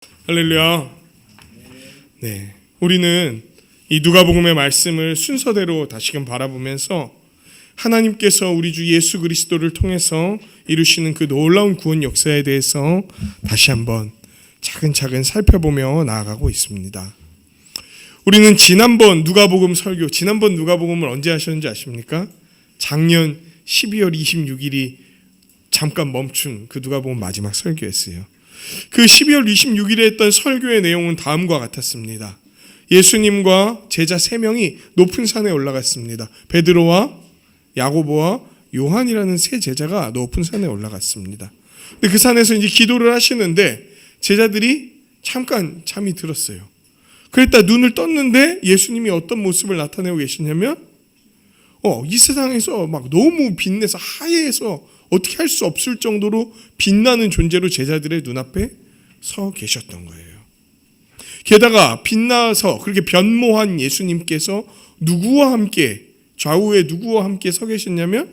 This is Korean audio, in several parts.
할렐루야. 네, 우리는 이 누가복음의 말씀을 순서대로 다시금 바라보면서 하나님께서 우리 주 예수 그리스도를 통해서 이루시는 그 놀라운 구원 역사에 대해서 다시 한번 차근차근 살펴보며 나아가고 있습니다. 우리는 지난번 누가복음을 언제 하셨는지 아십니까? 작년 12월 26일이 잠깐 멈춘 그 누가복음 마지막 설교였어요. 그 12월 26일에 했던 설교의 내용은 다음과 같았습니다. 예수님과 제자 3명이 높은 산에 올라갔습니다. 베드로와 야고보와 요한이라는 세 제자가 높은 산에 올라갔습니다. 근데 그 산에서 이제 기도를 하시는데 제자들이 잠깐 잠이 들었어요. 그랬다 눈을 떴는데 예수님이 어떤 모습을 나타내고 계시냐면 이 세상에서 막 너무 빛내서 하얘서 어떻게 할 수 없을 정도로 빛나는 존재로 제자들의 눈앞에 서 계셨던 거예요. 게다가 빛나서 그렇게 변모한 예수님께서 누구와 함께, 좌우에 누구와 함께 서 계셨냐면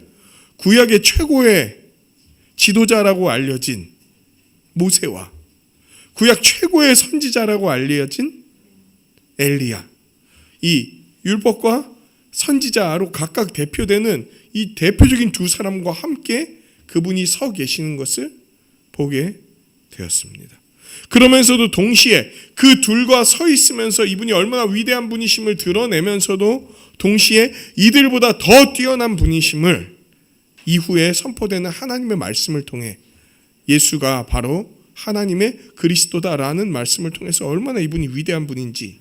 구약의 최고의 지도자라고 알려진 모세와 구약 최고의 선지자라고 알려진 엘리야, 이 율법과 선지자로 각각 대표되는 이 대표적인 두 사람과 함께 그분이 서 계시는 것을 보게 되었습니다. 그러면서도 동시에 그 둘과 서 있으면서 이분이 얼마나 위대한 분이심을 드러내면서도 동시에 이들보다 더 뛰어난 분이심을 이후에 선포되는 하나님의 말씀을 통해 예수가 바로 하나님의 그리스도다라는 말씀을 통해서 얼마나 이분이 위대한 분인지,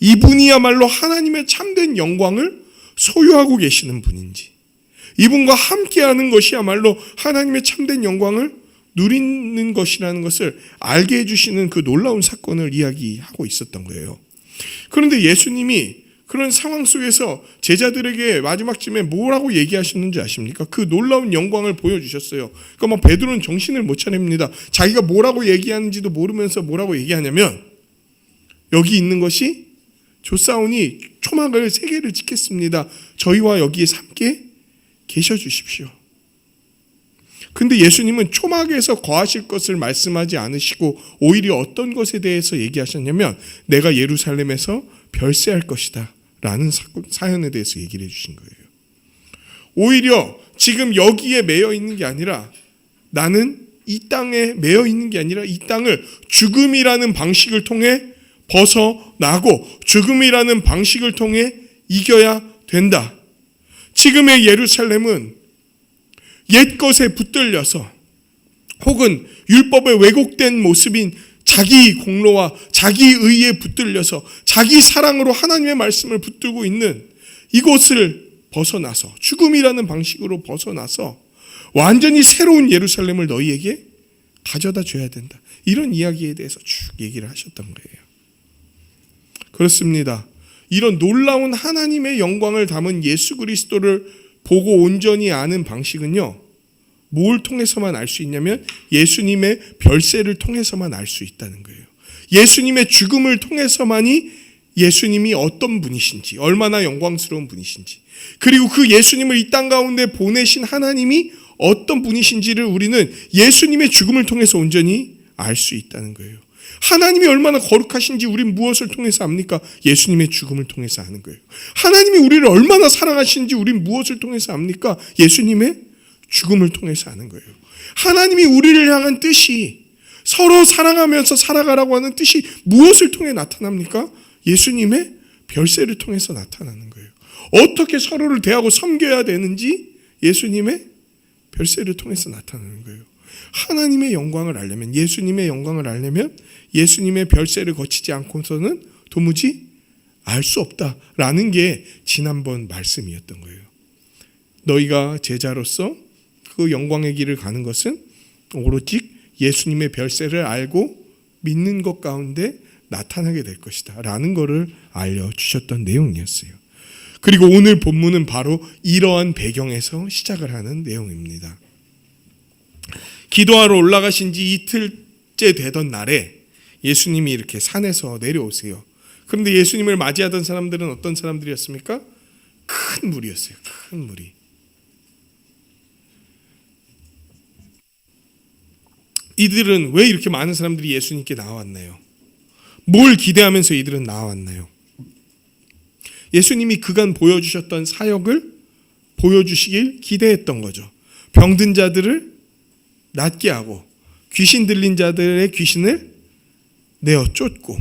이분이야말로 하나님의 참된 영광을 소유하고 계시는 분인지, 이분과 함께하는 것이야말로 하나님의 참된 영광을 누리는 것이라는 것을 알게 해주시는 그 놀라운 사건을 이야기하고 있었던 거예요. 그런데 예수님이 그런 상황 속에서 제자들에게 마지막쯤에 뭐라고 얘기하셨는지 아십니까? 그 놀라운 영광을 보여주셨어요. 그러니까 막 베드로는 정신을 못 차립니다. 자기가 뭐라고 얘기하는지도 모르면서 뭐라고 얘기하냐면, 여기 있는 것이 조사오니 초막을 3개를 짓겠습니다. 저희와 여기에 함께 계셔 주십시오. 근데 예수님은 초막에서 거하실 것을 말씀하지 않으시고 오히려 어떤 것에 대해서 얘기하셨냐면 내가 예루살렘에서 별세할 것이다 라는 사연에 대해서 얘기를 해주신 거예요. 오히려 지금 여기에 매여 있는 게 아니라, 나는 이 땅에 매여 있는 게 아니라 이 땅을 죽음이라는 방식을 통해 벗어나고 죽음이라는 방식을 통해 이겨야 된다. 지금의 예루살렘은 옛 것에 붙들려서 혹은 율법에 왜곡된 모습인 자기 공로와 자기 의에 붙들려서 자기 사랑으로 하나님의 말씀을 붙들고 있는 이곳을 벗어나서 죽음이라는 방식으로 벗어나서 완전히 새로운 예루살렘을 너희에게 가져다 줘야 된다. 이런 이야기에 대해서 쭉 얘기를 하셨던 거예요. 그렇습니다. 이런 놀라운 하나님의 영광을 담은 예수 그리스도를 보고 온전히 아는 방식은요, 뭘 통해서만 알 수 있냐면 예수님의 별세를 통해서만 알 수 있다는 거예요. 예수님의 죽음을 통해서만이 예수님이 어떤 분이신지, 얼마나 영광스러운 분이신지, 그리고 그 예수님을 이 땅 가운데 보내신 하나님이 어떤 분이신지를 우리는 예수님의 죽음을 통해서 온전히 알 수 있다는 거예요. 하나님이 얼마나 거룩하신지 우린 무엇을 통해서 압니까? 예수님의 죽음을 통해서 아는 거예요. 하나님이 우리를 얼마나 사랑하시는지 우린 무엇을 통해서 압니까? 예수님의 죽음을 통해서 아는 거예요. 하나님이 우리를 향한 뜻이, 서로 사랑하면서 살아가라고 하는 뜻이 무엇을 통해 나타납니까? 예수님의 별세를 통해서 나타나는 거예요. 어떻게 서로를 대하고 섬겨야 되는지 예수님의 별세를 통해서 나타나는 거예요. 하나님의 영광을 알려면, 예수님의 영광을 알려면 예수님의 별세를 거치지 않고서는 도무지 알 수 없다라는 게 지난번 말씀이었던 거예요. 너희가 제자로서 그 영광의 길을 가는 것은 오로지 예수님의 별세를 알고 믿는 것 가운데 나타나게 될 것이다 라는 것을 알려주셨던 내용이었어요. 그리고 오늘 본문은 바로 이러한 배경에서 시작을 하는 내용입니다. 기도하러 올라가신 지 이틀째 되던 날에 예수님이 이렇게 산에서 내려오세요. 그런데 예수님을 맞이하던 사람들은 어떤 사람들이었습니까? 큰 무리였어요. 큰 무리. 이들은 왜 이렇게 많은 사람들이 예수님께 나왔나요? 뭘 기대하면서 이들은 나왔나요? 예수님이 그간 보여주셨던 사역을 보여주시길 기대했던 거죠. 병든 자들을 낫게 하고 귀신 들린 자들의 귀신을 내어 쫓고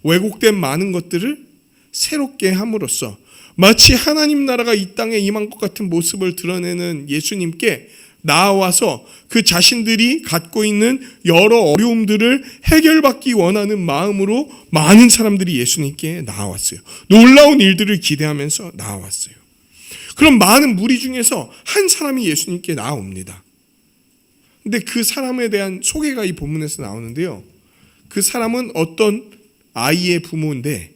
왜곡된 많은 것들을 새롭게 함으로써 마치 하나님 나라가 이 땅에 임한 것 같은 모습을 드러내는 예수님께 나와서 그 자신들이 갖고 있는 여러 어려움들을 해결받기 원하는 마음으로 많은 사람들이 예수님께 나왔어요. 놀라운 일들을 기대하면서 나왔어요. 그럼 많은 무리 중에서 한 사람이 예수님께 나옵니다. 근데 그 사람에 대한 소개가 이 본문에서 나오는데요. 그 사람은 어떤 아이의 부모인데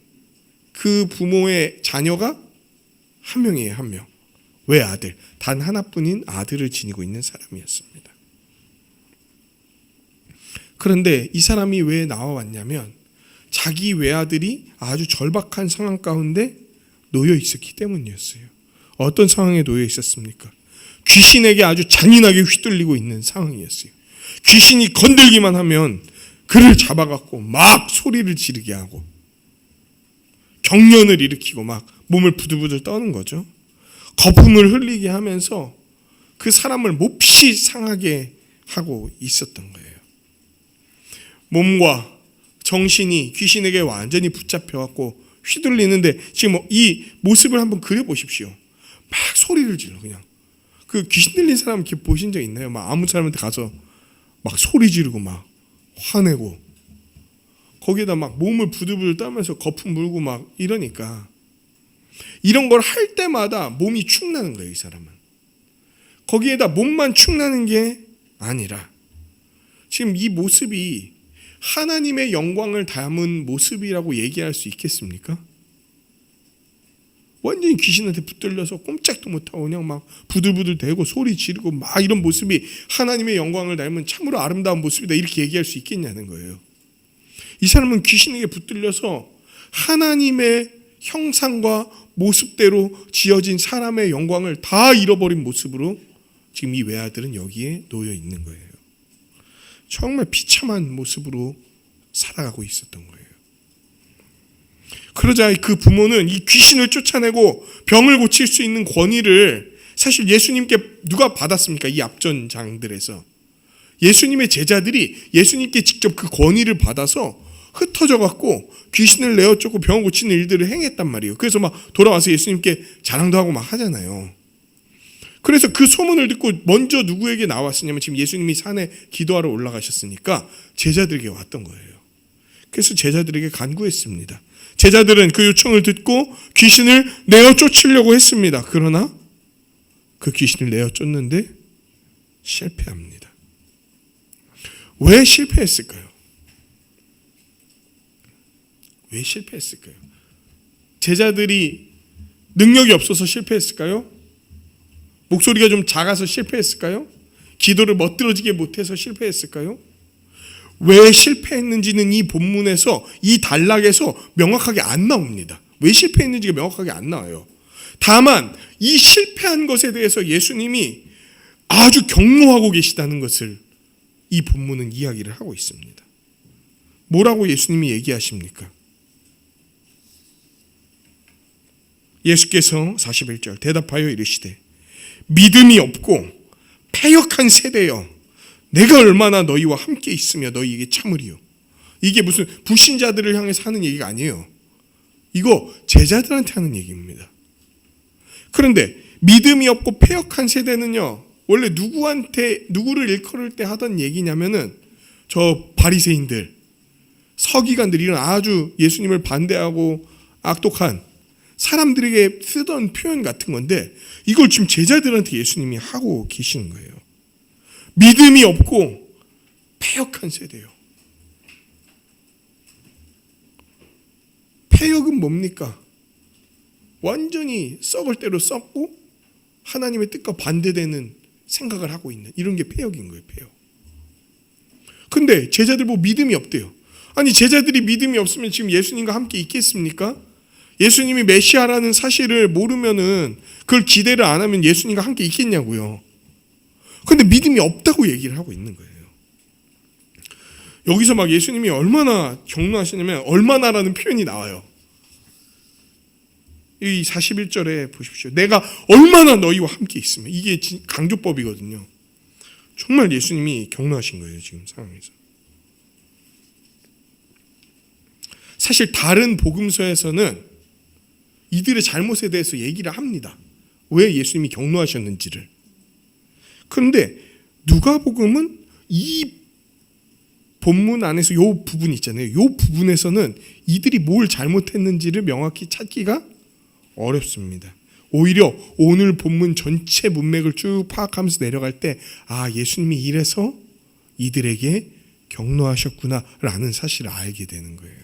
그 부모의 자녀가 한 명이에요, 한 명. 외아들, 단 하나뿐인 아들을 지니고 있는 사람이었습니다. 그런데 이 사람이 왜 나와왔냐면 자기 외아들이 아주 절박한 상황 가운데 놓여 있었기 때문이었어요. 어떤 상황에 놓여 있었습니까? 귀신에게 아주 잔인하게 휘둘리고 있는 상황이었어요. 귀신이 건들기만 하면 그를 잡아갖고 막 소리를 지르게 하고 경련을 일으키고 막 몸을 부들부들 떠는 거죠. 거품을 흘리게 하면서 그 사람을 몹시 상하게 하고 있었던 거예요. 몸과 정신이 귀신에게 완전히 붙잡혀갖고 휘둘리는데 지금 이 모습을 한번 그려보십시오. 막 소리를 질러 그냥. 그 귀신 들린 사람 이렇게 보신 적 있나요? 막 아무 사람한테 가서 막 소리 지르고 막 화내고 거기에다 막 몸을 부들부들 떨면서 거품 물고 막 이러니까 이런 걸 할 때마다 몸이 축나는 거예요, 이 사람은. 거기에다 몸만 축나는 게 아니라 지금 이 모습이 하나님의 영광을 담은 모습이라고 얘기할 수 있겠습니까? 완전히 귀신한테 붙들려서 꼼짝도 못하고 그냥 막 부들부들 대고 소리 지르고 막 이런 모습이 하나님의 영광을 닮은 참으로 아름다운 모습이다 이렇게 얘기할 수 있겠냐는 거예요. 이 사람은 귀신에게 붙들려서 하나님의 형상과 모습대로 지어진 사람의 영광을 다 잃어버린 모습으로 지금 이 외아들은 여기에 놓여 있는 거예요. 정말 비참한 모습으로 살아가고 있었던 거예요. 그러자 그 부모는 이 귀신을 쫓아내고 병을 고칠 수 있는 권위를 사실 예수님께 누가 받았습니까? 이 앞전 장들에서 예수님의 제자들이 예수님께 직접 그 권위를 받아서 흩어져 갖고 귀신을 내어 쫓고 병을 고치는 일들을 행했단 말이에요. 그래서 막 돌아와서 예수님께 자랑도 하고 막 하잖아요. 그래서 그 소문을 듣고 먼저 누구에게 나왔으냐면 지금 예수님이 산에 기도하러 올라가셨으니까 제자들에게 왔던 거예요. 그래서 제자들에게 간구했습니다. 제자들은 그 요청을 듣고 귀신을 내어 쫓으려고 했습니다. 그러나 그 귀신을 내어 쫓는데 실패합니다. 왜 실패했을까요? 왜 실패했을까요? 제자들이 능력이 없어서 실패했을까요? 목소리가 좀 작아서 실패했을까요? 기도를 멋들어지게 못해서 실패했을까요? 왜 실패했는지는 이 본문에서 이 단락에서 명확하게 안 나옵니다. 왜 실패했는지가 명확하게 안 나와요. 다만 이 실패한 것에 대해서 예수님이 아주 경노하고 계시다는 것을 이 본문은 이야기를 하고 있습니다. 뭐라고 예수님이 얘기하십니까? 예수께서 41절 대답하여 이르시되 믿음이 없고 패역한 세대여 내가 얼마나 너희와 함께 있으며 너희에게 참으리요. 이게 무슨 불신자들을 향해서 하는 얘기가 아니에요. 이거 제자들한테 하는 얘기입니다. 그런데 믿음이 없고 패역한 세대는요 원래 누구를 일컬을 때 하던 얘기냐면은 저 바리새인들 서기관들 이런 아주 예수님을 반대하고 악독한 사람들에게 쓰던 표현 같은 건데 이걸 지금 제자들한테 예수님이 하고 계시는 거예요. 믿음이 없고 패역한 세대요. 패역은 뭡니까? 완전히 썩을 대로 썩고 하나님의 뜻과 반대되는 생각을 하고 있는 이런 게 패역인 거예요. 패역. 근데 제자들 뭐 믿음이 없대요. 아니 제자들이 믿음이 없으면 지금 예수님과 함께 있겠습니까? 예수님이 메시아라는 사실을 모르면은 그걸 기대를 안 하면 예수님과 함께 있겠냐고요. 근데 믿음이 없다고 얘기를 하고 있는 거예요. 여기서 막 예수님이 얼마나 격노하시냐면 얼마나라는 표현이 나와요. 이 41절에 보십시오. 내가 얼마나 너희와 함께 있으면, 이게 강조법이거든요. 정말 예수님이 격노하신 거예요, 지금 상황에서. 사실 다른 복음서에서는 이들의 잘못에 대해서 얘기를 합니다. 왜 예수님이 격노하셨는지를. 그런데 누가복음은 이 본문 안에서 요 부분 있잖아요. 요 부분에서는 이들이 뭘 잘못했는지를 명확히 찾기가 어렵습니다. 오히려 오늘 본문 전체 문맥을 쭉 파악하면서 내려갈 때 예수님이 이래서 이들에게 격노하셨구나라는 사실을 알게 되는 거예요.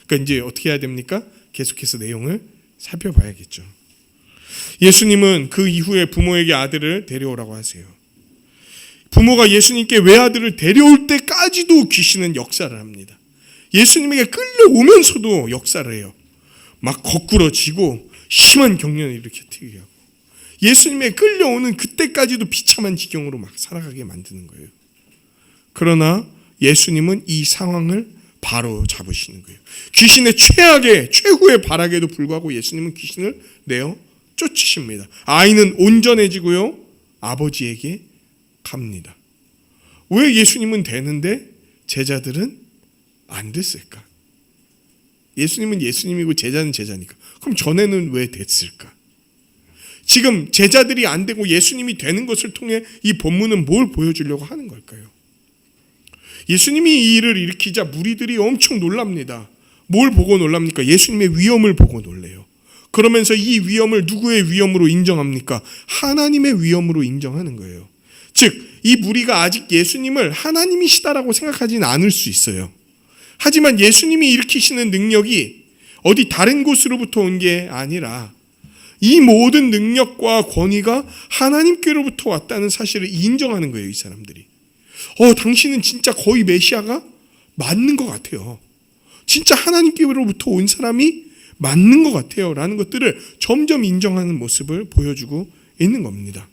그러니까 이제 어떻게 해야 됩니까? 계속해서 내용을 살펴봐야겠죠. 예수님은 그 이후에 부모에게 아들을 데려오라고 하세요. 부모가 예수님께 외아들을 데려올 때까지도 귀신은 역사를 합니다. 예수님에게 끌려오면서도 역사를 해요. 막 거꾸러지고 심한 경련을 일으키게 하고, 예수님에 끌려오는 그때까지도 비참한 지경으로 막 살아가게 만드는 거예요. 그러나 예수님은 이 상황을 바로 잡으시는 거예요. 귀신의 최후의 발악에도 불구하고 예수님은 귀신을 내어 쫓으십니다. 아이는 온전해지고요, 아버지에게 갑니다. 왜 예수님은 되는데 제자들은 안 됐을까? 예수님은 예수님이고 제자는 제자니까. 그럼 전에는 왜 됐을까? 지금 제자들이 안 되고 예수님이 되는 것을 통해 이 본문은 뭘 보여주려고 하는 걸까요? 예수님이 이 일을 일으키자 무리들이 엄청 놀랍니다. 뭘 보고 놀랍니까? 예수님의 위엄을 보고 놀래요. 그러면서 이 위엄을 누구의 위엄으로 인정합니까? 하나님의 위엄으로 인정하는 거예요. 즉, 이 무리가 아직 예수님을 하나님이시다라고 생각하지는 않을 수 있어요. 하지만 예수님이 일으키시는 능력이 어디 다른 곳으로부터 온 게 아니라 이 모든 능력과 권위가 하나님께로부터 왔다는 사실을 인정하는 거예요, 이 사람들이. 당신은 진짜 거의 메시아가 맞는 것 같아요. 진짜 하나님께로부터 온 사람이 맞는 것 같아요. 라는 것들을 점점 인정하는 모습을 보여주고 있는 겁니다.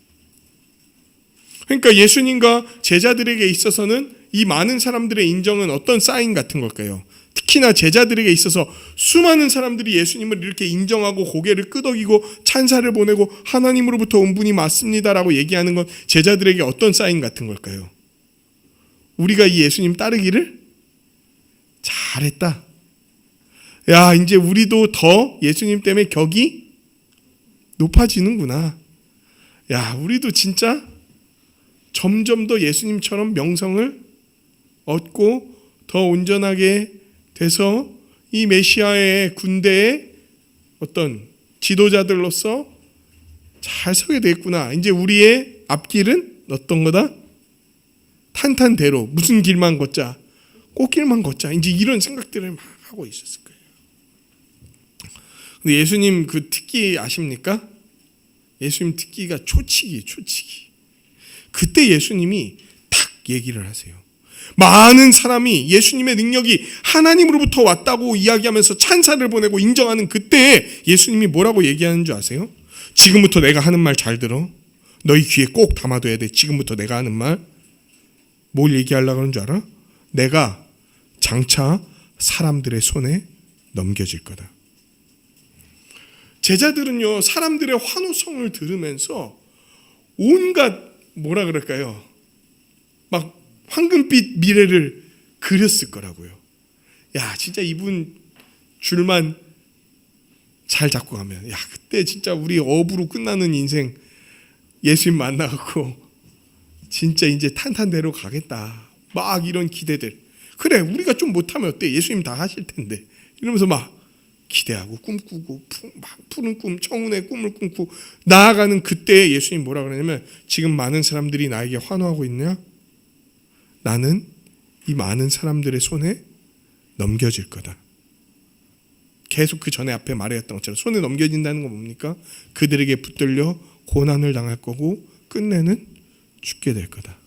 그러니까 예수님과 제자들에게 있어서는 이 많은 사람들의 인정은 어떤 사인 같은 걸까요? 특히나 제자들에게 있어서 수많은 사람들이 예수님을 이렇게 인정하고 고개를 끄덕이고 찬사를 보내고 하나님으로부터 온 분이 맞습니다라고 얘기하는 건 제자들에게 어떤 사인 같은 걸까요? 우리가 이 예수님 따르기를 잘했다. 야, 이제 우리도 더 예수님 때문에 격이 높아지는구나. 야, 우리도 진짜 점점 더 예수님처럼 명성을 얻고 더 온전하게 돼서 이 메시아의 군대의 어떤 지도자들로서 잘 서게 되겠구나. 이제 우리의 앞길은 어떤 거다? 탄탄대로 무슨 길만 걷자, 꽃길만 걷자. 이제 이런 생각들을 막 하고 있었을 거예요. 근데 예수님 그 특기 아십니까? 예수님 특기가 초치기. 그때 예수님이 탁 얘기를 하세요. 많은 사람이 예수님의 능력이 하나님으로부터 왔다고 이야기하면서 찬사를 보내고 인정하는 그때에 예수님이 뭐라고 얘기하는 줄 아세요? 지금부터 내가 하는 말 잘 들어. 너희 귀에 꼭 담아둬야 돼. 지금부터 내가 하는 말. 뭘 얘기하려고 하는 줄 알아? 내가 장차 사람들의 손에 넘겨질 거다. 제자들은요, 사람들의 환호성을 들으면서 온갖 뭐라 그럴까요? 막 황금빛 미래를 그렸을 거라고요. 야, 진짜 이분 줄만 잘 잡고 가면, 야, 그때 진짜 우리 업으로 끝나는 인생 예수님 만나갖고 진짜 이제 탄탄대로 가겠다. 막 이런 기대들. 그래, 우리가 좀 못하면 어때? 예수님 다 하실 텐데. 이러면서 막 기대하고 꿈꾸고 막 푸른 꿈, 청운의 꿈을 꿈고 나아가는 그때에 예수님 뭐라 그러냐면, 지금 많은 사람들이 나에게 환호하고 있냐? 나는 이 많은 사람들의 손에 넘겨질 거다. 계속 그 전에 앞에 말했던 것처럼 손에 넘겨진다는 건 뭡니까? 그들에게 붙들려 고난을 당할 거고 끝내는 죽게 될 거다.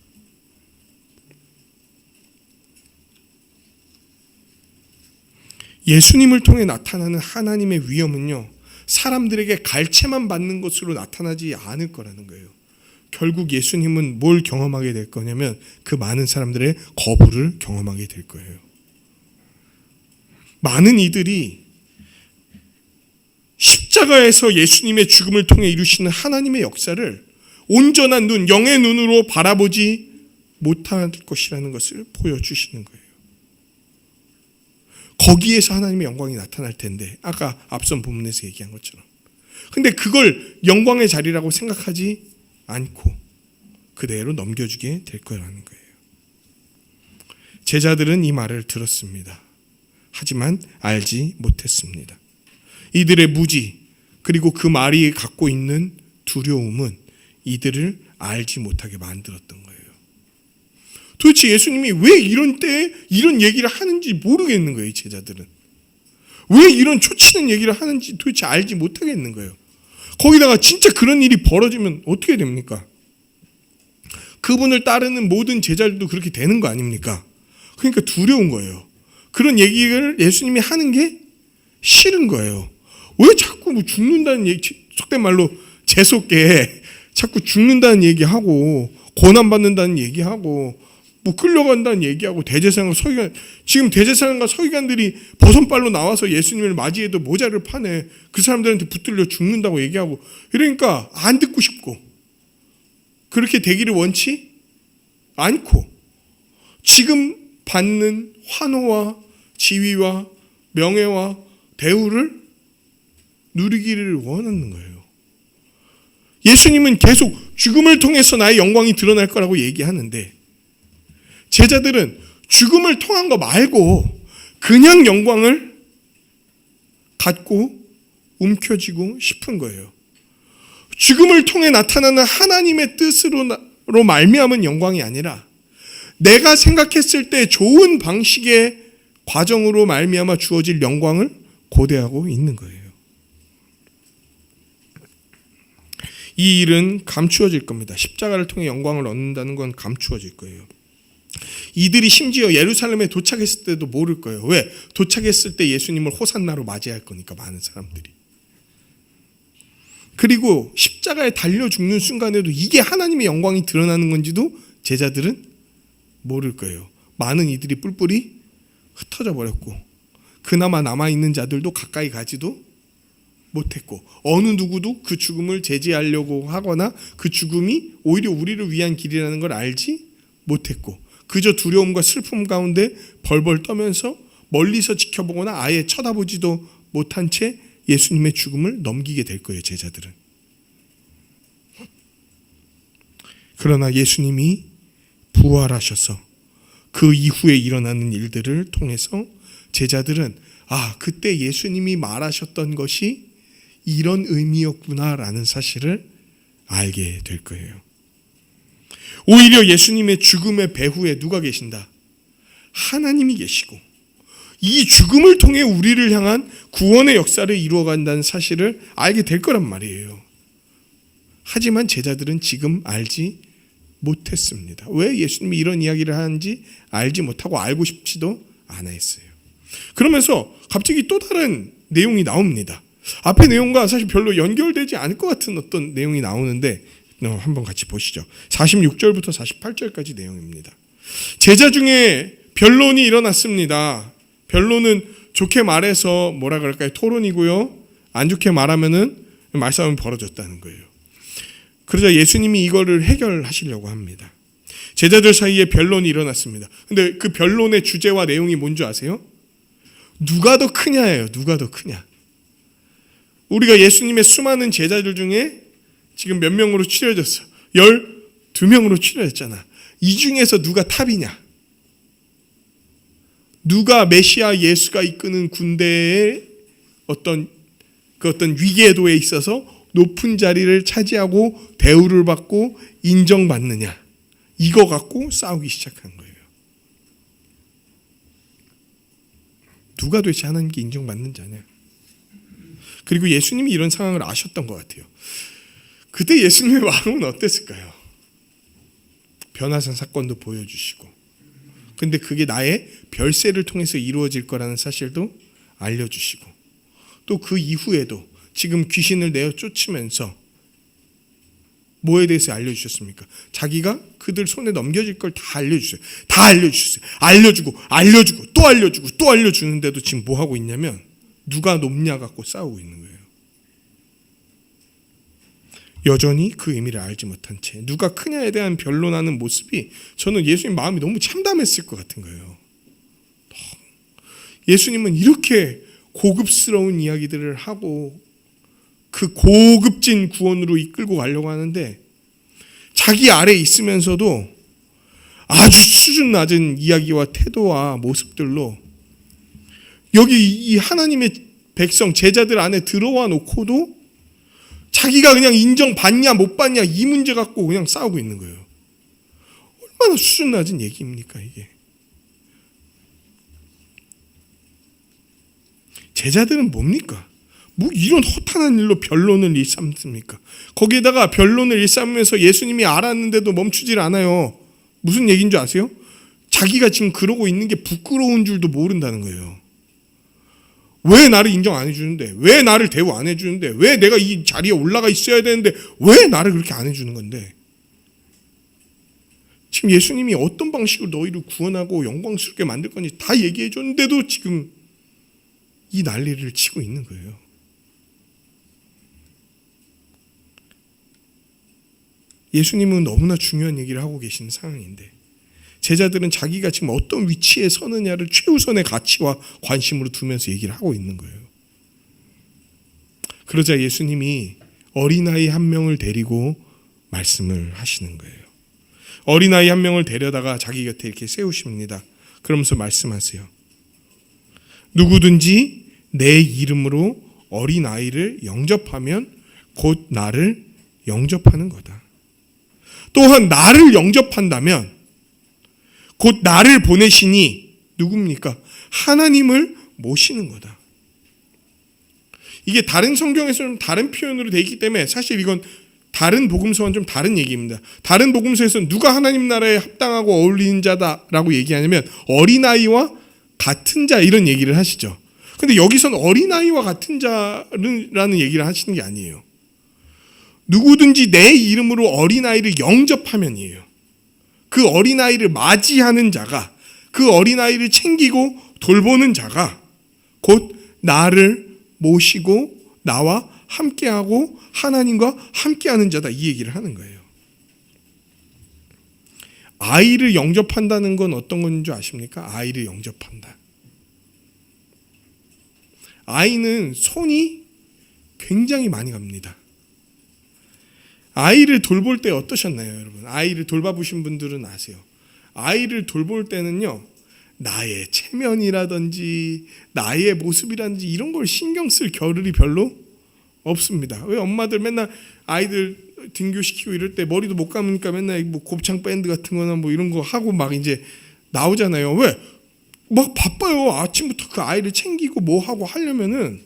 예수님을 통해 나타나는 하나님의 위엄은요, 사람들에게 갈채만 받는 것으로 나타나지 않을 거라는 거예요. 결국 예수님은 뭘 경험하게 될 거냐면 그 많은 사람들의 거부를 경험하게 될 거예요. 많은 이들이 십자가에서 예수님의 죽음을 통해 이루시는 하나님의 역사를 온전한 눈, 영의 눈으로 바라보지 못할 것이라는 것을 보여주시는 거예요. 거기에서 하나님의 영광이 나타날 텐데, 아까 앞선 본문에서 얘기한 것처럼. 근데 그걸 영광의 자리라고 생각하지 않고 그대로 넘겨주게 될 거라는 거예요. 제자들은 이 말을 들었습니다. 하지만 알지 못했습니다. 이들의 무지, 그리고 그 말이 갖고 있는 두려움은 이들을 알지 못하게 만들었던 거예요. 도대체 예수님이 왜 이런 때에 이런 얘기를 하는지 모르겠는 거예요. 제자들은 왜 이런 초치는 얘기를 하는지 도대체 알지 못하겠는 거예요. 거기다가 진짜 그런 일이 벌어지면 어떻게 됩니까? 그분을 따르는 모든 제자들도 그렇게 되는 거 아닙니까? 그러니까 두려운 거예요. 그런 얘기를 예수님이 하는 게 싫은 거예요. 왜 자꾸 뭐 죽는다는 얘기, 속된 말로 재수없게 자꾸 죽는다는 얘기하고 고난받는다는 얘기하고 뭐 끌려간다는 얘기하고 대제사장과 서기관, 지금 대제사장과 서기관들이 버선발로 나와서 예수님을 맞이해도 모자를 파내 그 사람들한테 붙들려 죽는다고 얘기하고, 그러니까 안 듣고 싶고 그렇게 되기를 원치 않고 지금 받는 환호와 지위와 명예와 대우를 누리기를 원하는 거예요. 예수님은 계속 죽음을 통해서 나의 영광이 드러날 거라고 얘기하는데 제자들은 죽음을 통한 거 말고 그냥 영광을 갖고 움켜쥐고 싶은 거예요. 죽음을 통해 나타나는 하나님의 뜻으로 말미암은 영광이 아니라 내가 생각했을 때 좋은 방식의 과정으로 말미암아 주어질 영광을 고대하고 있는 거예요. 이 일은 감추어질 겁니다. 십자가를 통해 영광을 얻는다는 건 감추어질 거예요. 이들이 심지어 예루살렘에 도착했을 때도 모를 거예요. 왜? 도착했을 때 예수님을 호산나로 맞이할 거니까, 많은 사람들이. 그리고 십자가에 달려 죽는 순간에도 이게 하나님의 영광이 드러나는 건지도 제자들은 모를 거예요. 많은 이들이 뿔뿔이 흩어져 버렸고 그나마 남아있는 자들도 가까이 가지도 못했고 어느 누구도 그 죽음을 제지하려고 하거나 그 죽음이 오히려 우리를 위한 길이라는 걸 알지 못했고 그저 두려움과 슬픔 가운데 벌벌 떠면서 멀리서 지켜보거나 아예 쳐다보지도 못한 채 예수님의 죽음을 넘기게 될 거예요. 제자들은. 그러나 예수님이 부활하셔서 그 이후에 일어나는 일들을 통해서 제자들은 그때 예수님이 말하셨던 것이 이런 의미였구나라는 사실을 알게 될 거예요. 오히려 예수님의 죽음의 배후에 누가 계신다? 하나님이 계시고 이 죽음을 통해 우리를 향한 구원의 역사를 이루어간다는 사실을 알게 될 거란 말이에요. 하지만 제자들은 지금 알지 못했습니다. 왜 예수님이 이런 이야기를 하는지 알지 못하고 알고 싶지도 않아 했어요. 그러면서 갑자기 또 다른 내용이 나옵니다. 앞의 내용과 사실 별로 연결되지 않을 것 같은 어떤 내용이 나오는데 한번 같이 보시죠. 46절부터 48절까지 내용입니다. 제자 중에 변론이 일어났습니다. 변론은 좋게 말해서 뭐라 그럴까요? 토론이고요. 안 좋게 말하면은 말싸움이 벌어졌다는 거예요. 그러자 예수님이 이거를 해결하시려고 합니다. 제자들 사이에 변론이 일어났습니다. 근데 그 변론의 주제와 내용이 뭔지 아세요? 누가 더 크냐예요. 누가 더 크냐. 우리가 예수님의 수많은 제자들 중에 지금 몇 명으로 추려졌어? 12명으로 추려졌잖아. 이 중에서 누가 탑이냐? 누가 메시아 예수가 이끄는 군대의 어떤 위계도에 있어서 높은 자리를 차지하고 대우를 받고 인정받느냐? 이거 갖고 싸우기 시작한 거예요. 누가 도대체 하나님께 인정받는 자냐? 그리고 예수님이 이런 상황을 아셨던 것 같아요. 그때 예수님의 마음은 어땠을까요? 변화산 사건도 보여주시고 근데 그게 나의 별세를 통해서 이루어질 거라는 사실도 알려주시고 또 그 이후에도 지금 귀신을 내어 쫓으면서 뭐에 대해서 알려주셨습니까? 자기가 그들 손에 넘겨질 걸 다 알려주세요. 다 알려주셨어요. 알려주고 또 알려주고 또 알려주는데도 지금 뭐 하고 있냐면 누가 높냐 갖고 싸우고 있는 거예요. 여전히 그 의미를 알지 못한 채 누가 크냐에 대한 변론하는 모습이 저는 예수님 마음이 너무 참담했을 것 같은 거예요. 예수님은 이렇게 고급스러운 이야기들을 하고 그 고급진 구원으로 이끌고 가려고 하는데 자기 아래에 있으면서도 아주 수준 낮은 이야기와 태도와 모습들로 여기 이 하나님의 백성 제자들 안에 들어와 놓고도 자기가 그냥 인정받냐 못 받냐 이 문제 갖고 그냥 싸우고 있는 거예요. 얼마나 수준 낮은 얘기입니까 이게. 제자들은 뭡니까? 뭐 이런 허탄한 일로 변론을 일삼습니까? 거기에다가 변론을 일삼으면서 예수님이 알았는데도 멈추질 않아요. 무슨 얘기인 줄 아세요? 자기가 지금 그러고 있는 게 부끄러운 줄도 모른다는 거예요. 왜 나를 인정 안 해주는데? 왜 나를 대우 안 해주는데? 왜 내가 이 자리에 올라가 있어야 되는데 왜 나를 그렇게 안 해주는 건데? 지금 예수님이 어떤 방식으로 너희를 구원하고 영광스럽게 만들 건지 다 얘기해 줬는데도 지금 이 난리를 치고 있는 거예요. 예수님은 너무나 중요한 얘기를 하고 계신 상황인데 제자들은 자기가 지금 어떤 위치에 서느냐를 최우선의 가치와 관심으로 두면서 얘기를 하고 있는 거예요. 그러자 예수님이 어린아이 한 명을 데리고 말씀을 하시는 거예요. 어린아이 한 명을 데려다가 자기 곁에 이렇게 세우십니다. 그러면서 말씀하세요. 누구든지 내 이름으로 어린아이를 영접하면 곧 나를 영접하는 거다. 또한 나를 영접한다면 곧 나를 보내시니 누굽니까? 하나님을 모시는 거다. 이게 다른 성경에서는 다른 표현으로 되어 있기 때문에 사실 이건 다른 복음서와는 좀 다른 얘기입니다. 다른 복음서에서는 누가 하나님 나라에 합당하고 어울리는 자다라고 얘기하냐면 어린아이와 같은 자 이런 얘기를 하시죠. 근데 여기서는 어린아이와 같은 자라는 얘기를 하시는 게 아니에요. 누구든지 내 이름으로 어린아이를 영접하면이에요. 그 어린아이를 맞이하는 자가, 그 어린아이를 챙기고 돌보는 자가 곧 나를 모시고 나와 함께하고 하나님과 함께하는 자다 이 얘기를 하는 거예요. 아이를 영접한다는 건 어떤 건 줄 아십니까? 아이를 영접한다. 아이는 손이 굉장히 많이 갑니다. 아이를 돌볼 때 어떠셨나요, 여러분? 아이를 돌봐보신 분들은 아세요. 아이를 돌볼 때는요, 나의 체면이라든지 나의 모습이라든지 이런 걸 신경 쓸 겨를이 별로 없습니다. 왜 엄마들 맨날 아이들 등교시키고 이럴 때 머리도 못 감으니까 맨날 뭐 곱창 밴드 같은 거나 뭐 이런 거 하고 막 이제 나오잖아요. 왜? 막 바빠요. 아침부터 그 아이를 챙기고 뭐 하고 하려면은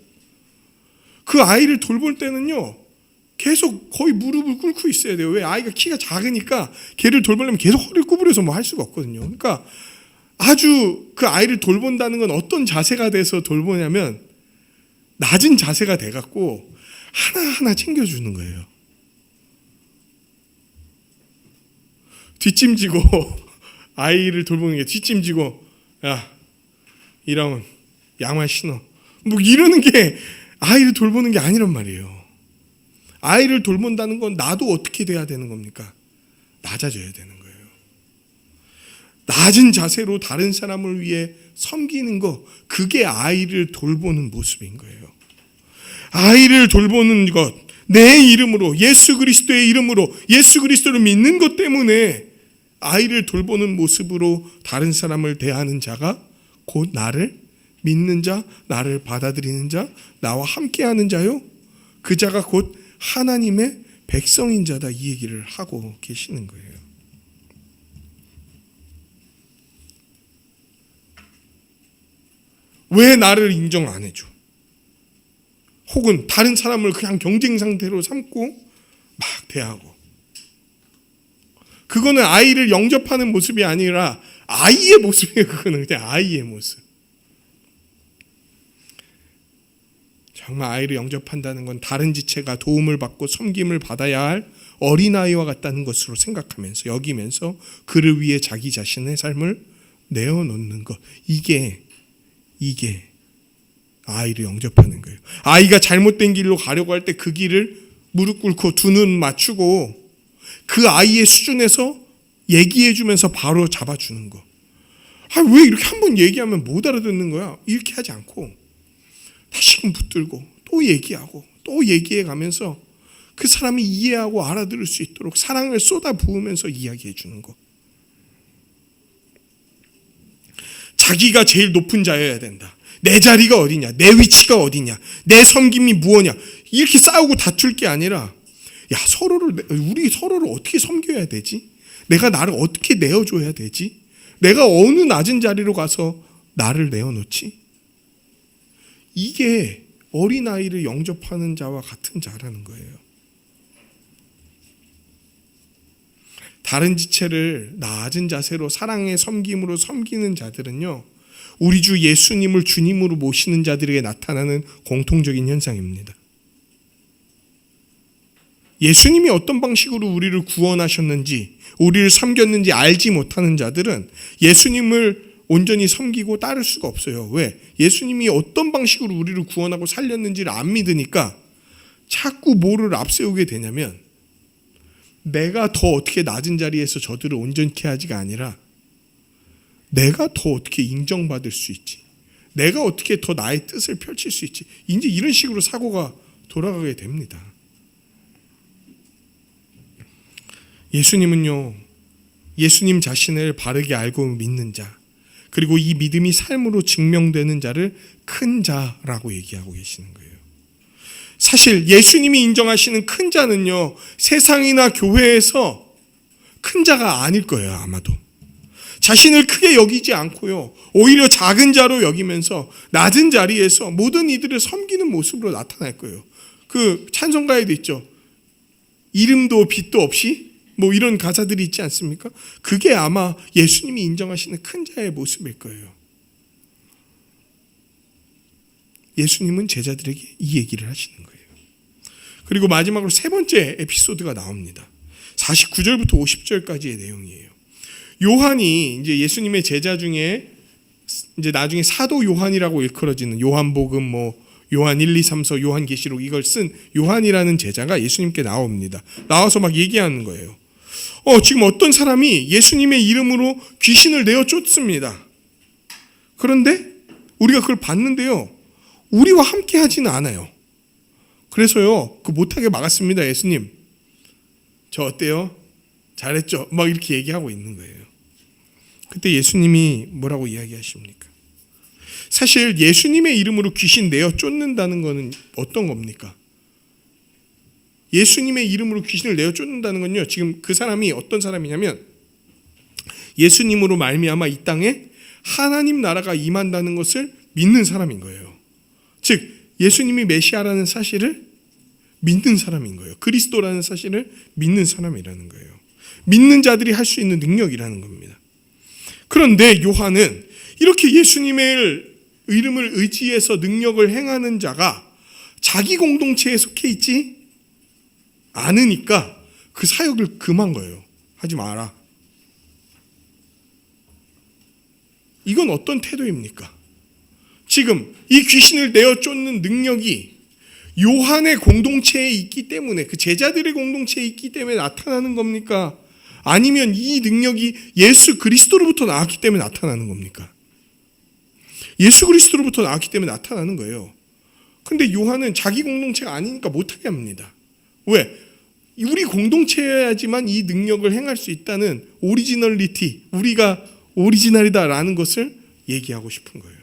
그 아이를 돌볼 때는요, 계속 거의 무릎을 꿇고 있어야 돼요. 왜? 아이가 키가 작으니까 걔를 돌보려면 계속 허리를 구부려서 뭐 할 수가 없거든요. 그러니까 아주 그 아이를 돌본다는 건 어떤 자세가 돼서 돌보냐면 낮은 자세가 돼갖고 하나하나 챙겨주는 거예요. 뒷짐지고 아이를 돌보는 게 뒷짐지고 야 이러면 양말 신어 뭐 이러는 게 아이를 돌보는 게 아니란 말이에요. 아이를 돌본다는 건 나도 어떻게 돼야 되는 겁니까? 낮아져야 되는 거예요. 낮은 자세로 다른 사람을 위해 섬기는 거, 그게 아이를 돌보는 모습인 거예요. 아이를 돌보는 것, 내 이름으로, 예수 그리스도의 이름으로, 예수 그리스도를 믿는 것 때문에 아이를 돌보는 모습으로 다른 사람을 대하는 자가 곧 나를 믿는 자, 나를 받아들이는 자, 나와 함께하는 자요. 그 자가 곧 하나님의 백성인 자다 이 얘기를 하고 계시는 거예요. 왜 나를 인정 안 해줘? 혹은 다른 사람을 그냥 경쟁 상태로 삼고 막 대하고. 그거는 아이를 영접하는 모습이 아니라 아이의 모습이에요. 그거는 그냥 아이의 모습. 정말 아이를 영접한다는 건 다른 지체가 도움을 받고 섬김을 받아야 할 어린아이와 같다는 것으로 생각하면서 여기면서 그를 위해 자기 자신의 삶을 내어놓는 것, 이게 아이를 영접하는 거예요. 아이가 잘못된 길로 가려고 할 때 그 길을 무릎 꿇고 두 눈 맞추고 그 아이의 수준에서 얘기해주면서 바로 잡아주는 거. 왜 이렇게 한번 얘기하면 못 알아듣는 거야? 이렇게 하지 않고 다시금 붙들고 또 얘기하고 또 얘기해 가면서 그 사람이 이해하고 알아들을 수 있도록 사랑을 쏟아 부으면서 이야기해 주는 거. 자기가 제일 높은 자여야 된다. 내 자리가 어디냐, 내 위치가 어디냐, 내 섬김이 무엇이냐, 이렇게 싸우고 다툴 게 아니라 우리 서로를 어떻게 섬겨야 되지? 내가 나를 어떻게 내어줘야 되지? 내가 어느 낮은 자리로 가서 나를 내어놓지? 이게 어린아이를 영접하는 자와 같은 자라는 거예요. 다른 지체를 낮은 자세로 사랑의 섬김으로 섬기는 자들은요, 우리 주 예수님을 주님으로 모시는 자들에게 나타나는 공통적인 현상입니다. 예수님이 어떤 방식으로 우리를 구원하셨는지, 우리를 섬겼는지 알지 못하는 자들은 예수님을 온전히 섬기고 따를 수가 없어요. 왜? 예수님이 어떤 방식으로 우리를 구원하고 살렸는지를 안 믿으니까 자꾸 뭐를 앞세우게 되냐면, 내가 더 어떻게 낮은 자리에서 저들을 온전케 하지가 아니라 내가 더 어떻게 인정받을 수 있지, 내가 어떻게 더 나의 뜻을 펼칠 수 있지, 이제 이런 식으로 사고가 돌아가게 됩니다. 예수님은요, 예수님 자신을 바르게 알고 믿는 자, 그리고 이 믿음이 삶으로 증명되는 자를 큰 자라고 얘기하고 계시는 거예요. 사실 예수님이 인정하시는 큰 자는요, 세상이나 교회에서 큰 자가 아닐 거예요. 아마도 자신을 크게 여기지 않고요, 오히려 작은 자로 여기면서 낮은 자리에서 모든 이들을 섬기는 모습으로 나타날 거예요. 그 찬송가에도 있죠. 이름도 빛도 없이 뭐 이런 가사들이 있지 않습니까? 그게 아마 예수님이 인정하시는 큰 자의 모습일 거예요. 예수님은 제자들에게 이 얘기를 하시는 거예요. 그리고 마지막으로 세 번째 에피소드가 나옵니다. 49절부터 50절까지의 내용이에요. 요한이 이제 예수님의 제자 중에 이제 나중에 사도 요한이라고 일컬어지는 요한복음, 요한 1, 2, 3서, 요한계시록 이걸 쓴 요한이라는 제자가 예수님께 나옵니다. 나와서 막 얘기하는 거예요. 지금 어떤 사람이 예수님의 이름으로 귀신을 내어 쫓습니다. 그런데 우리가 그걸 봤는데요, 우리와 함께 하지는 않아요. 그래서요, 못하게 막았습니다. 예수님, 저 어때요? 잘했죠? 막 이렇게 얘기하고 있는 거예요. 그때 예수님이 뭐라고 이야기하십니까? 사실 예수님의 이름으로 귀신 내어 쫓는다는 것은 어떤 겁니까? 예수님의 이름으로 귀신을 내어 쫓는다는 건요, 지금 그 사람이 어떤 사람이냐면 예수님으로 말미암아 이 땅에 하나님 나라가 임한다는 것을 믿는 사람인 거예요. 즉 예수님이 메시아라는 사실을 믿는 사람인 거예요. 그리스도라는 사실을 믿는 사람이라는 거예요. 믿는 자들이 할 수 있는 능력이라는 겁니다. 그런데 요한은 이렇게 예수님의 이름을 의지해서 능력을 행하는 자가 자기 공동체에 속해 있지 않으니까 그 사역을 금한 거예요. 하지 마라. 이건 어떤 태도입니까? 지금 이 귀신을 내어 쫓는 능력이 요한의 공동체에 있기 때문에, 그 제자들의 공동체에 있기 때문에 나타나는 겁니까? 아니면 이 능력이 예수 그리스도로부터 나왔기 때문에 나타나는 겁니까? 예수 그리스도로부터 나왔기 때문에 나타나는 거예요. 근데 요한은 자기 공동체가 아니니까 못하게 합니다. 왜? 우리 공동체여야지만 이 능력을 행할 수 있다는 오리지널리티, 우리가 오리지널이다라는 것을 얘기하고 싶은 거예요.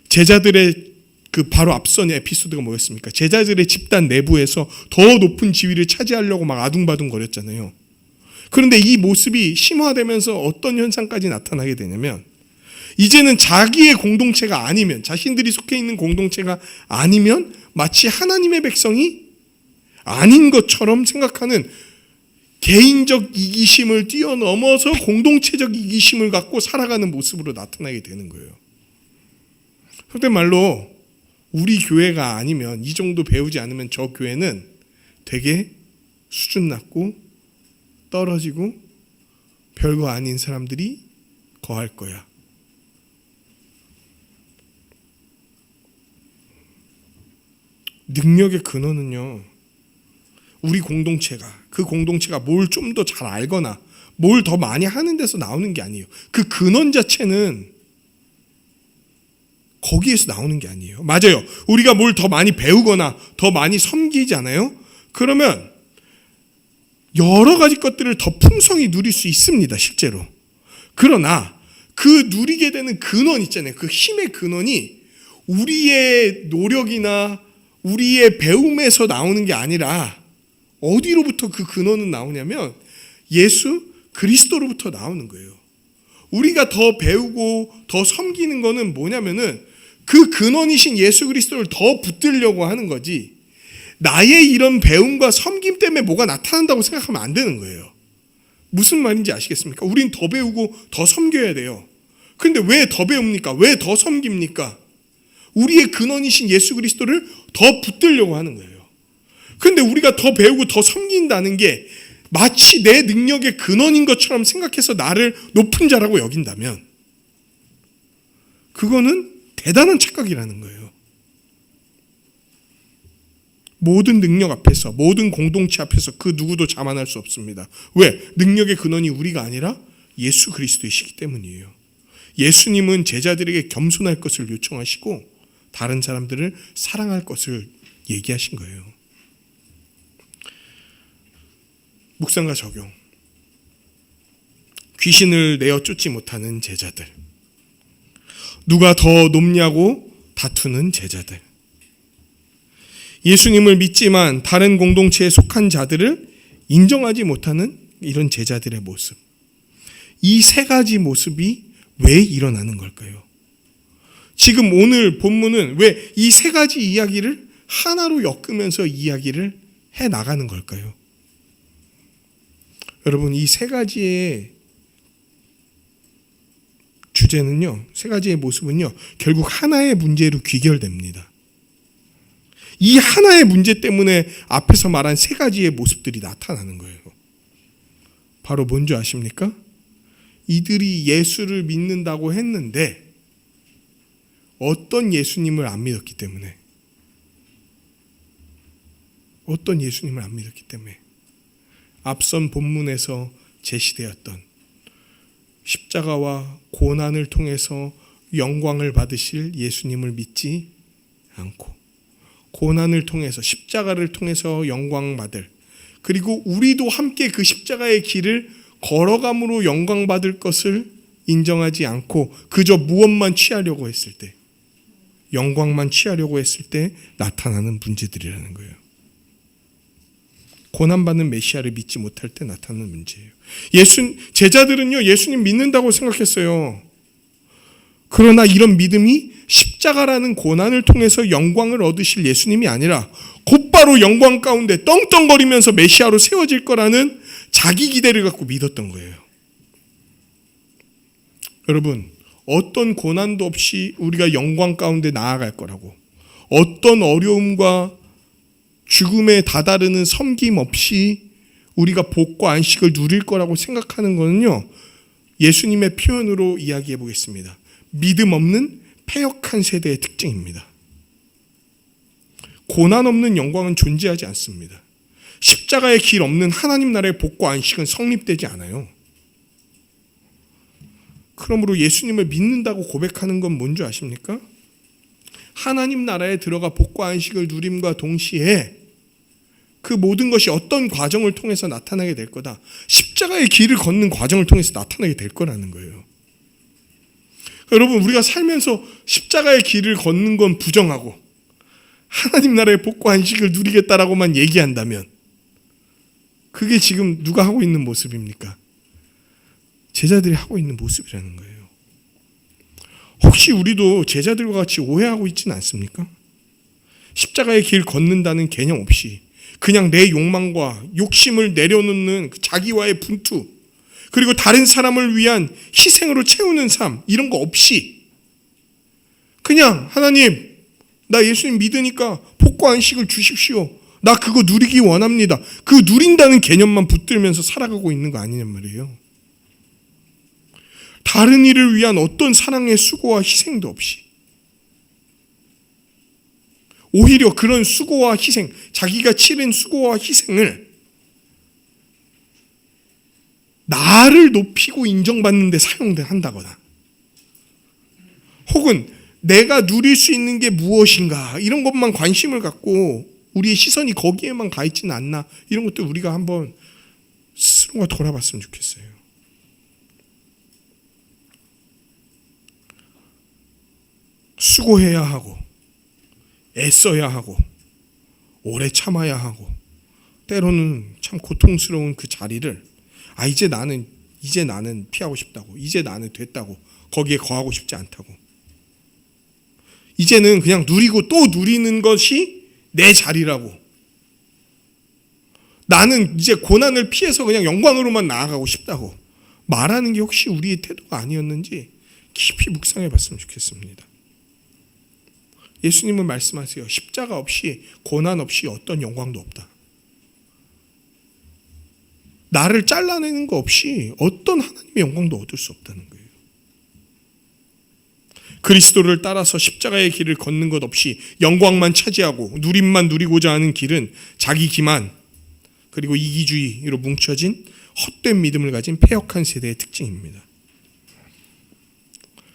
제자들의 바로 앞선 에피소드가 뭐였습니까? 제자들의 집단 내부에서 더 높은 지위를 차지하려고 막 아둥바둥 거렸잖아요. 그런데 이 모습이 심화되면서 어떤 현상까지 나타나게 되냐면, 이제는 자기의 공동체가 아니면, 자신들이 속해 있는 공동체가 아니면 마치 하나님의 백성이 아닌 것처럼 생각하는 개인적 이기심을 뛰어넘어서 공동체적 이기심을 갖고 살아가는 모습으로 나타나게 되는 거예요. 속된 말로 우리 교회가 아니면, 이 정도 배우지 않으면 저 교회는 되게 수준 낮고 떨어지고 별거 아닌 사람들이 거할 거야. 능력의 근원은요, 우리 공동체가, 그 공동체가 뭘 좀 더 잘 알거나 뭘 더 많이 하는 데서 나오는 게 아니에요. 그 근원 자체는 거기에서 나오는 게 아니에요. 맞아요. 우리가 뭘 더 많이 배우거나 더 많이 섬기잖아요. 그러면 여러 가지 것들을 더 풍성히 누릴 수 있습니다, 실제로. 그러나 그 누리게 되는 근원 있잖아요. 그 힘의 근원이 우리의 노력이나 우리의 배움에서 나오는 게 아니라 어디로부터 그 근원은 나오냐면 예수 그리스도로부터 나오는 거예요. 우리가 더 배우고 더 섬기는 거는 뭐냐면은 그 근원이신 예수 그리스도를 더 붙들려고 하는 거지, 나의 이런 배움과 섬김 때문에 뭐가 나타난다고 생각하면 안 되는 거예요. 무슨 말인지 아시겠습니까? 우린 더 배우고 더 섬겨야 돼요. 그런데 왜 더 배웁니까? 왜 더 섬깁니까? 우리의 근원이신 예수 그리스도를 더 붙들려고 하는 거예요. 그런데 우리가 더 배우고 더 섬긴다는 게 마치 내 능력의 근원인 것처럼 생각해서 나를 높은 자라고 여긴다면 그거는 대단한 착각이라는 거예요. 모든 능력 앞에서, 모든 공동체 앞에서 그 누구도 자만할 수 없습니다. 왜? 능력의 근원이 우리가 아니라 예수 그리스도이시기 때문이에요. 예수님은 제자들에게 겸손할 것을 요청하시고 다른 사람들을 사랑할 것을 얘기하신 거예요. 묵상과 적용. 귀신을 내어 쫓지 못하는 제자들. 누가 더 높냐고 다투는 제자들. 예수님을 믿지만 다른 공동체에 속한 자들을 인정하지 못하는 이런 제자들의 모습. 이 세 가지 모습이 왜 일어나는 걸까요? 지금 오늘 본문은 왜 이 세 가지 이야기를 하나로 엮으면서 이야기를 해 나가는 걸까요? 여러분, 이 세 가지의 주제는요, 세 가지의 모습은요, 결국 하나의 문제로 귀결됩니다. 이 하나의 문제 때문에 앞에서 말한 세 가지의 모습들이 나타나는 거예요. 바로 뭔지 아십니까? 이들이 예수를 믿는다고 했는데 어떤 예수님을 안 믿었기 때문에, 어떤 예수님을 안 믿었기 때문에 앞선 본문에서 제시되었던 십자가와 고난을 통해서 영광을 받으실 예수님을 믿지 않고, 고난을 통해서, 십자가를 통해서 영광 받을, 그리고 우리도 함께 그 십자가의 길을 걸어감으로 영광 받을 것을 인정하지 않고 그저 무엇만 취하려고 했을 때, 영광만 취하려고 했을 때 나타나는 문제들이라는 거예요. 고난받는 메시아를 믿지 못할 때 나타나는 문제예요. 제자들은요, 예수님 믿는다고 생각했어요. 그러나 이런 믿음이 십자가라는 고난을 통해서 영광을 얻으실 예수님이 아니라 곧바로 영광 가운데 떵떵거리면서 메시아로 세워질 거라는 자기 기대를 갖고 믿었던 거예요. 여러분, 어떤 고난도 없이 우리가 영광 가운데 나아갈 거라고, 어떤 어려움과 죽음에 다다르는 섬김 없이 우리가 복과 안식을 누릴 거라고 생각하는 것은요, 예수님의 표현으로 이야기해 보겠습니다. 믿음 없는 패역한 세대의 특징입니다. 고난 없는 영광은 존재하지 않습니다. 십자가의 길 없는 하나님 나라의 복과 안식은 성립되지 않아요. 그러므로 예수님을 믿는다고 고백하는 건 뭔지 아십니까? 하나님 나라에 들어가 복과 안식을 누림과 동시에 그 모든 것이 어떤 과정을 통해서 나타나게 될 거다. 십자가의 길을 걷는 과정을 통해서 나타나게 될 거라는 거예요. 여러분, 우리가 살면서 십자가의 길을 걷는 건 부정하고 하나님 나라의 복과 안식을 누리겠다라고만 얘기한다면 그게 지금 누가 하고 있는 모습입니까? 제자들이 하고 있는 모습이라는 거예요. 혹시 우리도 제자들과 같이 오해하고 있지는 않습니까? 십자가의 길 걷는다는 개념 없이 그냥 내 욕망과 욕심을 내려놓는 자기와의 분투, 그리고 다른 사람을 위한 희생으로 채우는 삶, 이런 거 없이 그냥 하나님, 나 예수님 믿으니까 복과 안식을 주십시오. 나 그거 누리기 원합니다. 그 누린다는 개념만 붙들면서 살아가고 있는 거 아니냔 말이에요. 다른 이를 위한 어떤 사랑의 수고와 희생도 없이, 오히려 그런 수고와 희생, 자기가 치른 수고와 희생을 나를 높이고 인정받는 데 사용한다거나, 혹은 내가 누릴 수 있는 게 무엇인가 이런 것만 관심을 갖고 우리의 시선이 거기에만 가 있지는 않나, 이런 것도 우리가 한번 스스로가 돌아봤으면 좋겠어요. 수고해야 하고 애써야 하고 오래 참아야 하고 때로는 참 고통스러운 그 자리를 이제 나는 피하고 싶다고, 이제 나는 됐다고, 거기에 거하고 싶지 않다고, 이제는 그냥 누리고 또 누리는 것이 내 자리라고, 나는 이제 고난을 피해서 그냥 영광으로만 나아가고 싶다고 말하는 게 혹시 우리의 태도가 아니었는지 깊이 묵상해 봤으면 좋겠습니다. 예수님은 말씀하세요. 십자가 없이, 고난 없이 어떤 영광도 없다. 나를 잘라내는 거 없이 어떤 하나님의 영광도 얻을 수 없다는 거예요. 그리스도를 따라서 십자가의 길을 걷는 것 없이 영광만 차지하고 누림만 누리고자 하는 길은 자기 기만 그리고 이기주의로 뭉쳐진 헛된 믿음을 가진 패역한 세대의 특징입니다.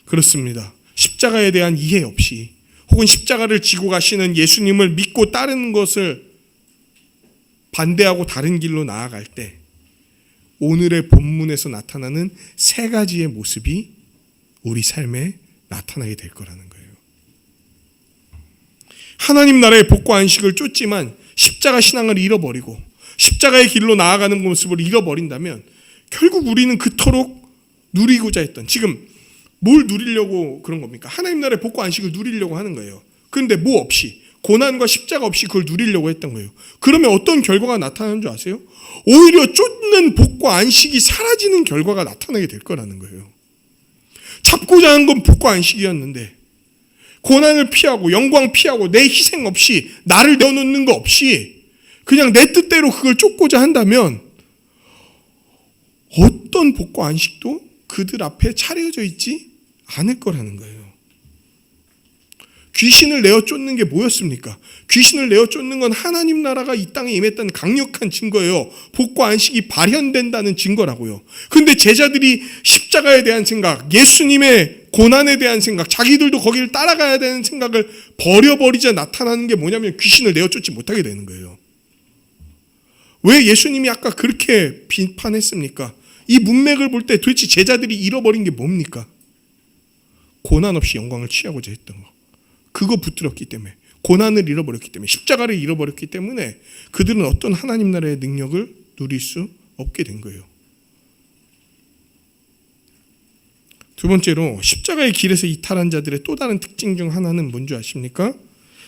그렇습니다. 십자가에 대한 이해 없이, 혹은 십자가를 지고 가시는 예수님을 믿고 따르는 것을 반대하고 다른 길로 나아갈 때 오늘의 본문에서 나타나는 세 가지의 모습이 우리 삶에 나타나게 될 거라는 거예요. 하나님 나라의 복과 안식을 쫓지만 십자가 신앙을 잃어버리고 십자가의 길로 나아가는 모습을 잃어버린다면 결국 우리는 그토록 누리고자 했던, 지금 뭘 누리려고 그런 겁니까? 하나님 나라의 복과 안식을 누리려고 하는 거예요. 그런데 뭐 없이, 고난과 십자가 없이 그걸 누리려고 했던 거예요. 그러면 어떤 결과가 나타나는 줄 아세요? 오히려 쫓는 복과 안식이 사라지는 결과가 나타나게 될 거라는 거예요. 잡고자 한 건 복과 안식이었는데 고난을 피하고 영광 피하고 내 희생 없이, 나를 내어놓는 거 없이 그냥 내 뜻대로 그걸 쫓고자 한다면 어떤 복과 안식도 그들 앞에 차려져 있지 않을 거라는 거예요. 귀신을 내어 쫓는 게 뭐였습니까? 귀신을 내어 쫓는 건 하나님 나라가 이 땅에 임했다는 강력한 증거예요. 복과 안식이 발현된다는 증거라고요. 그런데 제자들이 십자가에 대한 생각, 예수님의 고난에 대한 생각, 자기들도 거기를 따라가야 되는 생각을 버려버리자 나타나는 게 뭐냐면 귀신을 내어 쫓지 못하게 되는 거예요. 왜 예수님이 아까 그렇게 비판했습니까? 이 문맥을 볼 때 도대체 제자들이 잃어버린 게 뭡니까? 고난 없이 영광을 취하고자 했던 거. 그거 붙들었기 때문에, 고난을 잃어버렸기 때문에, 십자가를 잃어버렸기 때문에 그들은 어떤 하나님 나라의 능력을 누릴 수 없게 된 거예요. 두 번째로 십자가의 길에서 이탈한 자들의 또 다른 특징 중 하나는 뭔지 아십니까?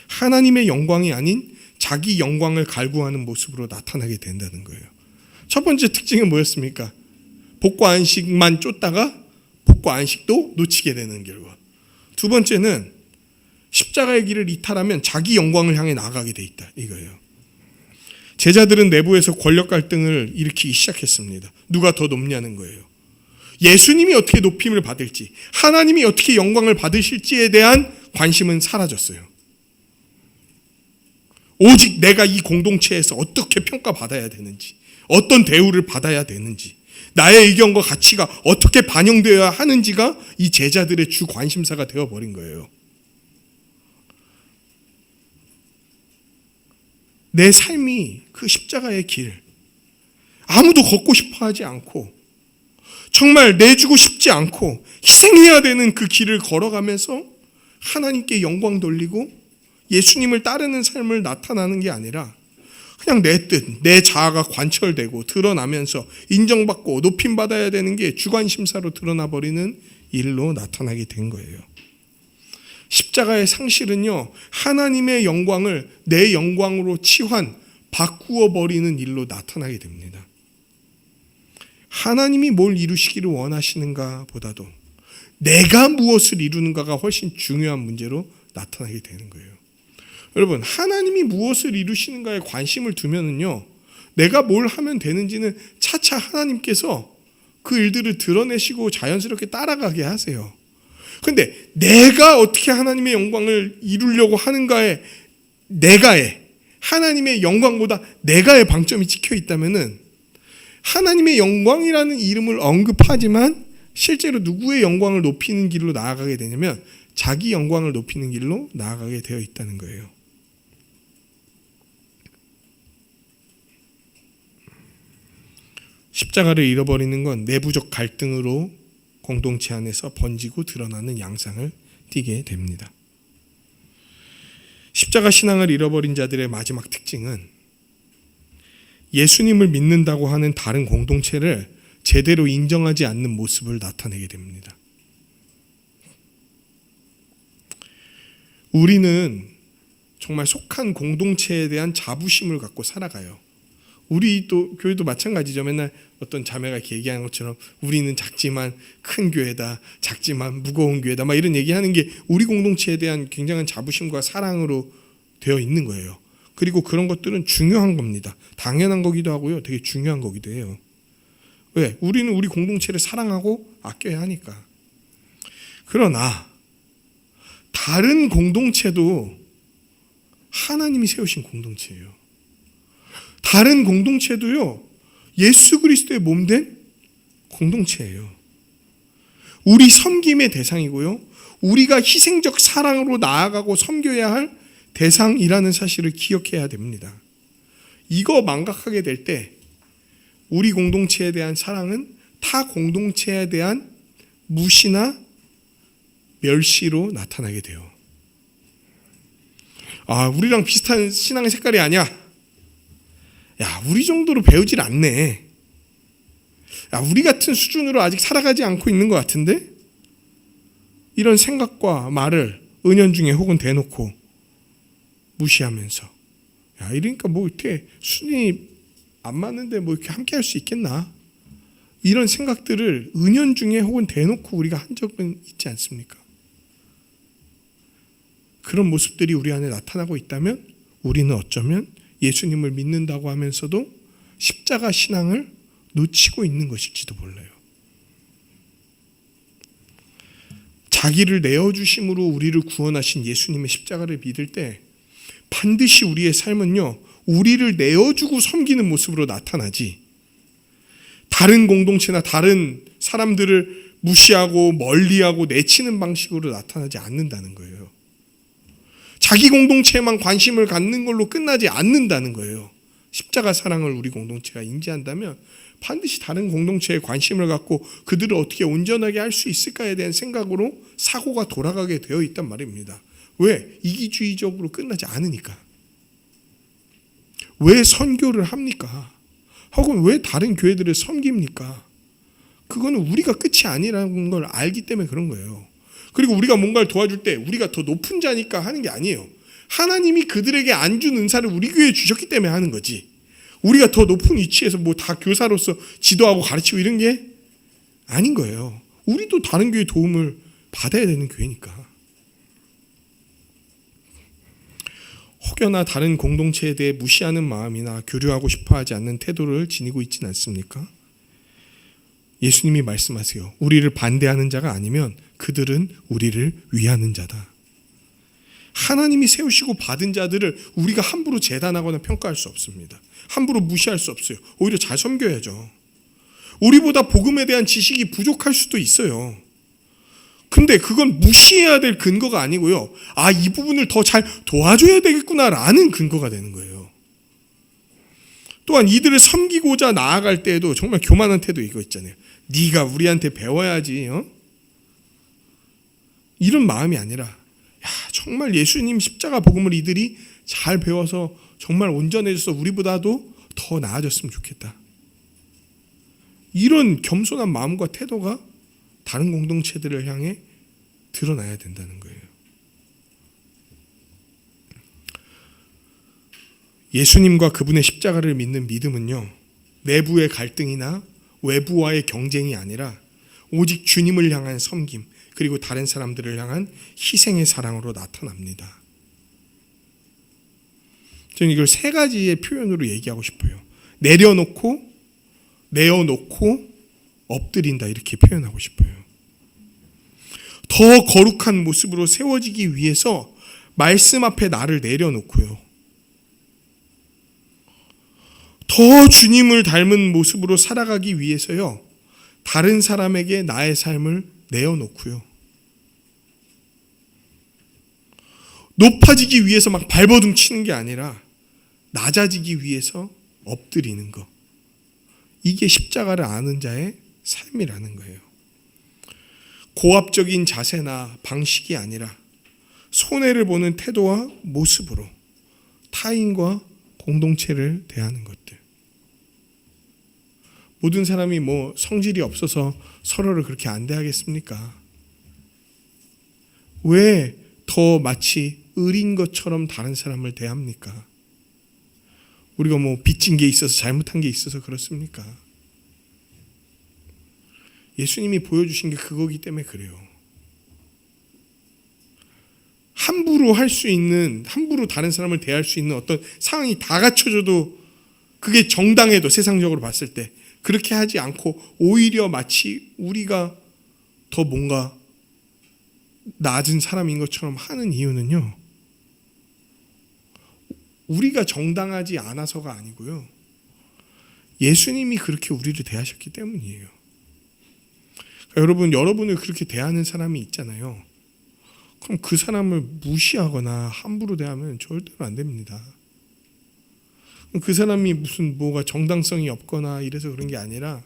하나님의 영광이 아닌 자기 영광을 갈구하는 모습으로 나타나게 된다는 거예요. 첫 번째 특징은 뭐였습니까? 복과 안식만 쫓다가 복과 안식도 놓치게 되는 결과. 두 번째는 십자가의 길을 이탈하면 자기 영광을 향해 나아가게 돼 있다, 이거예요. 제자들은 내부에서 권력 갈등을 일으키기 시작했습니다. 누가 더 높냐는 거예요. 예수님이 어떻게 높임을 받을지, 하나님이 어떻게 영광을 받으실지에 대한 관심은 사라졌어요. 오직 내가 이 공동체에서 어떻게 평가받아야 되는지, 어떤 대우를 받아야 되는지, 나의 의견과 가치가 어떻게 반영되어야 하는지가 이 제자들의 주 관심사가 되어버린 거예요. 내 삶이 그 십자가의 길, 아무도 걷고 싶어 하지 않고 정말 내주고 싶지 않고 희생해야 되는 그 길을 걸어가면서 하나님께 영광 돌리고 예수님을 따르는 삶을 나타나는 게 아니라 그냥 내 뜻, 내 자아가 관철되고 드러나면서 인정받고 높임받아야 되는 게 주관심사로 드러나버리는 일로 나타나게 된 거예요. 십자가의 상실은요, 하나님의 영광을 내 영광으로 치환, 바꾸어 버리는 일로 나타나게 됩니다. 하나님이 뭘 이루시기를 원하시는가 보다도 내가 무엇을 이루는가가 훨씬 중요한 문제로 나타나게 되는 거예요. 여러분, 하나님이 무엇을 이루시는가에 관심을 두면은요, 내가 뭘 하면 되는지는 차차 하나님께서 그 일들을 드러내시고 자연스럽게 따라가게 하세요. 근데 내가 어떻게 하나님의 영광을 이루려고 하는가에, 내가의, 하나님의 영광보다 내가의 방점이 찍혀 있다면은 하나님의 영광이라는 이름을 언급하지만 실제로 누구의 영광을 높이는 길로 나아가게 되냐면 자기 영광을 높이는 길로 나아가게 되어 있다는 거예요. 십자가를 잃어버리는 건 내부적 갈등으로 공동체 안에서 번지고 드러나는 양상을 띠게 됩니다. 십자가 신앙을 잃어버린 자들의 마지막 특징은 예수님을 믿는다고 하는 다른 공동체를 제대로 인정하지 않는 모습을 나타내게 됩니다. 우리는 정말 속한 공동체에 대한 자부심을 갖고 살아가요. 우리 또 교회도 마찬가지죠. 맨날 어떤 자매가 이렇게 얘기하는 것처럼 우리는 작지만 큰 교회다, 작지만 무거운 교회다, 막 이런 얘기하는 게 우리 공동체에 대한 굉장한 자부심과 사랑으로 되어 있는 거예요. 그리고 그런 것들은 중요한 겁니다. 당연한 거기도 하고요, 되게 중요한 거기도 해요. 왜? 우리는 우리 공동체를 사랑하고 아껴야 하니까. 그러나 다른 공동체도 하나님이 세우신 공동체예요. 다른 공동체도요, 예수 그리스도의 몸된 공동체예요. 우리 섬김의 대상이고요, 우리가 희생적 사랑으로 나아가고 섬겨야 할 대상이라는 사실을 기억해야 됩니다. 이거 망각하게 될 때 우리 공동체에 대한 사랑은 타 공동체에 대한 무시나 멸시로 나타나게 돼요. 아, 우리랑 비슷한 신앙의 색깔이 아니야. 야, 우리 정도로 배우질 않네. 야, 우리 같은 수준으로 아직 살아가지 않고 있는 것 같은데? 이런 생각과 말을 은연중에 혹은 대놓고 무시하면서, 야, 이러니까 뭐 이렇게 수준이 안 맞는데 뭐 이렇게 함께 할 수 있겠나? 이런 생각들을 은연중에 혹은 대놓고 우리가 한 적은 있지 않습니까? 그런 모습들이 우리 안에 나타나고 있다면 우리는 어쩌면 예수님을 믿는다고 하면서도 십자가 신앙을 놓치고 있는 것일지도 몰라요. 자기를 내어주심으로 우리를 구원하신 예수님의 십자가를 믿을 때 반드시 우리의 삶은요, 우리를 내어주고 섬기는 모습으로 나타나지, 다른 공동체나 다른 사람들을 무시하고 멀리하고 내치는 방식으로 나타나지 않는다는 거예요. 자기 공동체에만 관심을 갖는 걸로 끝나지 않는다는 거예요. 십자가 사랑을 우리 공동체가 인지한다면 반드시 다른 공동체에 관심을 갖고 그들을 어떻게 온전하게 할 수 있을까에 대한 생각으로 사고가 돌아가게 되어 있단 말입니다. 왜? 이기주의적으로 끝나지 않으니까. 왜 선교를 합니까? 혹은 왜 다른 교회들을 섬깁니까? 그거는 우리가 끝이 아니라는 걸 알기 때문에 그런 거예요. 그리고 우리가 뭔가를 도와줄 때 우리가 더 높은 자니까 하는 게 아니에요. 하나님이 그들에게 안 준 은사를 우리 교회에 주셨기 때문에 하는 거지. 우리가 더 높은 위치에서 뭐 다 교사로서 지도하고 가르치고 이런 게 아닌 거예요. 우리도 다른 교회 도움을 받아야 되는 교회니까. 혹여나 다른 공동체에 대해 무시하는 마음이나 교류하고 싶어하지 않는 태도를 지니고 있지는 않습니까? 예수님이 말씀하세요. 우리를 반대하는 자가 아니면 그들은 우리를 위하는 자다. 하나님이 세우시고 받은 자들을 우리가 함부로 재단하거나 평가할 수 없습니다. 함부로 무시할 수 없어요. 오히려 잘 섬겨야죠. 우리보다 복음에 대한 지식이 부족할 수도 있어요. 근데 그건 무시해야 될 근거가 아니고요. 아, 이 부분을 더 잘 도와줘야 되겠구나라는 근거가 되는 거예요. 또한 이들을 섬기고자 나아갈 때에도 정말 교만한 태도 이거 있잖아요. 네가 우리한테 배워야지. 이런 마음이 아니라, 야, 정말 예수님 십자가 복음을 이들이 잘 배워서 정말 온전해져서 우리보다도 더 나아졌으면 좋겠다. 이런 겸손한 마음과 태도가 다른 공동체들을 향해 드러나야 된다는 거예요. 예수님과 그분의 십자가를 믿는 믿음은요, 내부의 갈등이나 외부와의 경쟁이 아니라 오직 주님을 향한 섬김, 그리고 다른 사람들을 향한 희생의 사랑으로 나타납니다. 저는 이걸 세 가지의 표현으로 얘기하고 싶어요. 내려놓고, 내어놓고, 엎드린다, 이렇게 표현하고 싶어요. 더 거룩한 모습으로 세워지기 위해서 말씀 앞에 나를 내려놓고요. 더 주님을 닮은 모습으로 살아가기 위해서요. 다른 사람에게 나의 삶을 내어놓고요. 높아지기 위해서 막 발버둥 치는 게 아니라 낮아지기 위해서 엎드리는 것. 이게 십자가를 아는 자의 삶이라는 거예요. 고압적인 자세나 방식이 아니라 손해를 보는 태도와 모습으로 타인과 공동체를 대하는 것들. 모든 사람이 뭐 성질이 없어서 서로를 그렇게 안 대하겠습니까? 왜 더 마치 을인 것처럼 다른 사람을 대합니까? 우리가 뭐 빚진 게 있어서 잘못한 게 있어서 그렇습니까? 예수님이 보여주신 게 그거기 때문에 그래요. 함부로 할 수 있는, 함부로 다른 사람을 대할 수 있는 어떤 상황이 다 갖춰져도 그게 정당해도 세상적으로 봤을 때 그렇게 하지 않고 오히려 마치 우리가 더 뭔가 낮은 사람인 것처럼 하는 이유는요. 우리가 정당하지 않아서가 아니고요. 예수님이 그렇게 우리를 대하셨기 때문이에요. 그러니까 여러분을 그렇게 대하는 사람이 있잖아요. 그럼 그 사람을 무시하거나 함부로 대하면 절대로 안 됩니다. 그 사람이 무슨 뭐가 정당성이 없거나 이래서 그런 게 아니라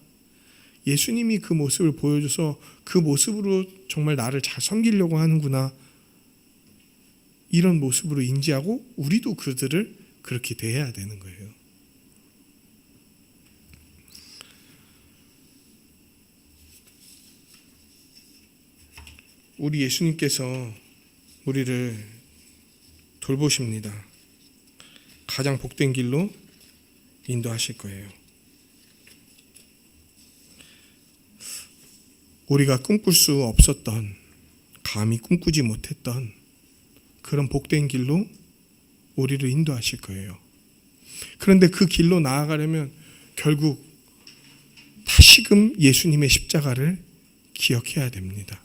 예수님이 그 모습을 보여줘서 그 모습으로 정말 나를 잘 섬기려고 하는구나, 이런 모습으로 인지하고 우리도 그들을 그렇게 대해야 되는 거예요. 우리 예수님께서 우리를 돌보십니다. 가장 복된 길로 인도하실 거예요. 우리가 꿈꿀 수 없었던, 감히 꿈꾸지 못했던 그런 복된 길로 우리를 인도하실 거예요. 그런데 그 길로 나아가려면 결국 다시금 예수님의 십자가를 기억해야 됩니다.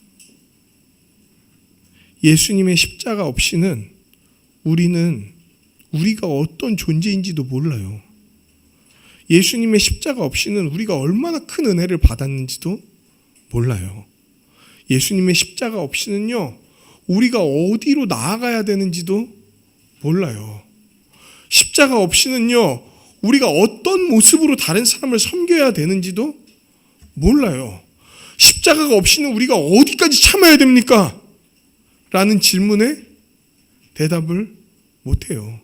예수님의 십자가 없이는 우리가 어떤 존재인지도 몰라요. 예수님의 십자가 없이는 우리가 얼마나 큰 은혜를 받았는지도 몰라요. 예수님의 십자가 없이는요, 우리가 어디로 나아가야 되는지도 몰라요. 십자가 없이는요, 우리가 어떤 모습으로 다른 사람을 섬겨야 되는지도 몰라요. 십자가가 없이는 우리가 어디까지 참아야 됩니까? 라는 질문에 대답을 못해요.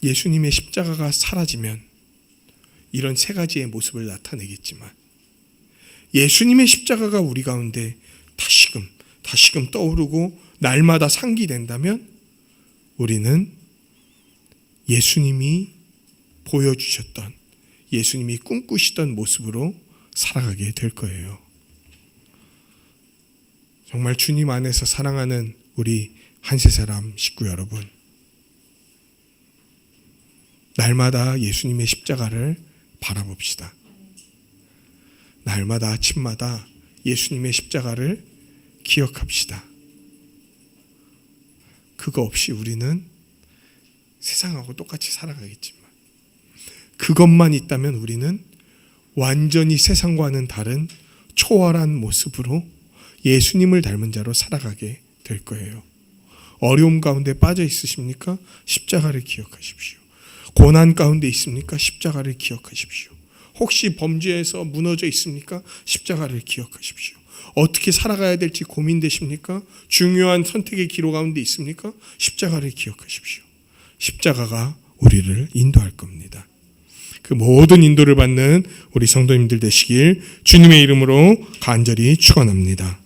예수님의 십자가가 사라지면 이런 세 가지의 모습을 나타내겠지만, 예수님의 십자가가 우리 가운데 다시금 떠오르고 날마다 상기된다면 우리는 예수님이 보여주셨던, 예수님이 꿈꾸시던 모습으로 살아가게 될 거예요. 정말 주님 안에서 사랑하는 우리 한세사람 식구 여러분, 날마다 예수님의 십자가를 바라봅시다. 날마다 아침마다 예수님의 십자가를 기억합시다. 그거 없이 우리는 세상하고 똑같이 살아가겠지만, 그것만 있다면 우리는 완전히 세상과는 다른 초월한 모습으로 예수님을 닮은 자로 살아가게 될 거예요. 어려움 가운데 빠져 있으십니까? 십자가를 기억하십시오. 고난 가운데 있습니까? 십자가를 기억하십시오. 혹시 범죄에서 무너져 있습니까? 십자가를 기억하십시오. 어떻게 살아가야 될지 고민되십니까? 중요한 선택의 기로 가운데 있습니까? 십자가를 기억하십시오. 십자가가 우리를 인도할 겁니다. 그 모든 인도를 받는 우리 성도님들 되시길 주님의 이름으로 간절히 축원합니다.